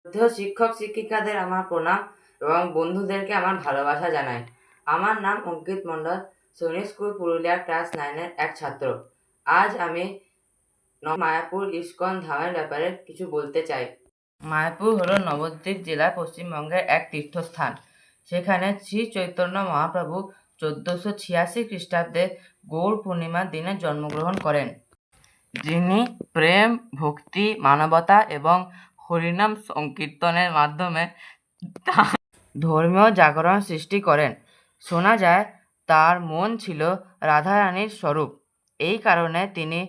শ্রদ্ধেয় শিক্ষক শিক্ষিকাদের আমার প্রণাম এবং বন্ধুদেরকে আমার ভালোবাসা জানাই। আমার নাম অঙ্কিত মণ্ডল, সৈনিক স্কুল পুরুলিয়া ক্লাস 9-এর এক ছাত্র। আজ আমি মায়াপুর ইস্কন ধামের ব্যাপারে কিছু বলতে চাই। মায়াপুর হলো নবদ্বীপ জেলার পশ্চিমবঙ্গের এক তীর্থস্থান। সেখানে শ্রী চৈতন্য মহাপ্রভু 1486 খ্রিস্টাব্দে গৌর পূর্ণিমার দিনে জন্মগ্রহণ করেন, যিনি প্রেম, ভক্তি, মানবতা এবং হরিনাম সংকীর্তনের মাধ্যমে ধর্মীয় জাগরণ সৃষ্টি করেন। শোনা যায় তার মন ছিল রাধারানীর স্বরূপ। এই কারণে তিনি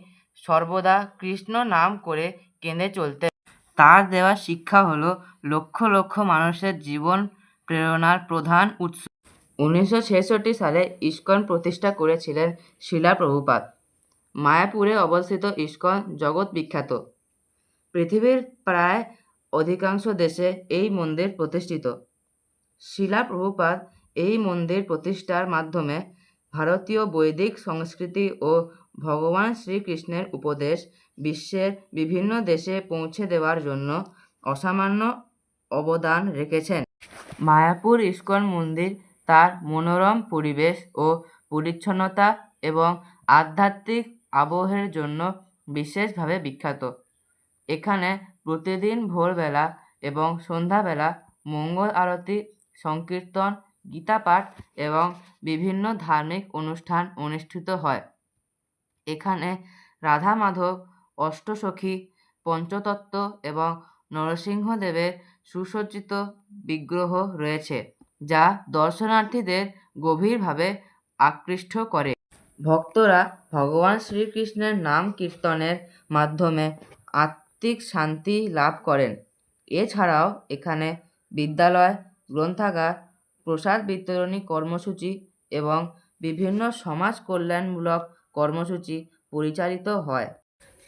সর্বদা কৃষ্ণ নাম করে কেঁদে চলতেন। তার দেওয়া শিক্ষা হলো লক্ষ লক্ষ মানুষের জীবন প্রেরণার প্রধান উৎস। 1966 সালে ইস্কন প্রতিষ্ঠা করেছিলেন শিলা প্রভুপাদ। মায়াপুরে অবস্থিত ইস্কন জগৎ বিখ্যাত। পৃথিবীর প্রায় অধিকাংশ দেশে এই মন্দির প্রতিষ্ঠিত। শিলা প্রভুপাদ এই মন্দির প্রতিষ্ঠার মাধ্যমে ভারতীয় বৈদিক সংস্কৃতি ও ভগবান শ্রীকৃষ্ণের উপদেশ বিশ্বের বিভিন্ন দেশে পৌঁছে দেওয়ার জন্য অসামান্য অবদান রেখেছেন। মায়াপুর ইস্কন মন্দির তার মনোরম পরিবেশ ও পরিচ্ছন্নতা এবং আধ্যাত্মিক আবহের জন্য বিশেষভাবে বিখ্যাত। এখানে প্রতিদিন ভোরবেলা এবং সন্ধ্যাবেলা মঙ্গল আরতি, সংকীর্তন, গীতাপাঠ এবং বিভিন্ন ধার্মিক অনুষ্ঠান অনুষ্ঠিত হয়। এখানে রাধা মাধব, অষ্টসখী, পঞ্চতত্ত্ব এবং নরসিংহদেবের সুসজ্জিত বিগ্রহ রয়েছে, যা দর্শনার্থীদের গভীরভাবে আকৃষ্ট করে। ভক্তরা ভগবান শ্রীকৃষ্ণের নাম কীর্তনের মাধ্যমে আত্মিক শান্তি লাভ করেন। এছাড়াও এখানে বিদ্যালয়, গ্রন্থাগার, প্রসাদ বিতরণী কর্মসূচি এবং বিভিন্ন সমাজ কল্যাণমূলক কর্মসূচি পরিচালিত হয়।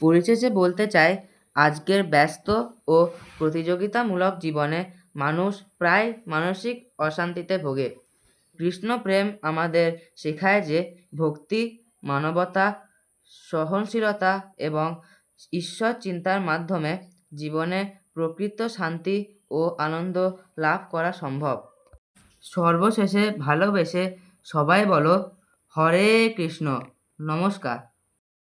পরিশেষে বলতে চাই, আজকের ব্যস্ত ও প্রতিযোগিতামূলক জীবনে মানুষ প্রায় মানসিক অশান্তিতে ভোগে। কৃষ্ণ প্রেম আমাদের শেখায় যে ভক্তি, মানবতা, সহনশীলতা এবং ঈশ্বর চিন্তার মাধ্যমে জীবনে প্রকৃত শান্তি ও আনন্দ লাভ করা সম্ভব। সর্বশেষে ভালোবেসে সবাই বলো হরে কৃষ্ণ। নমস্কার।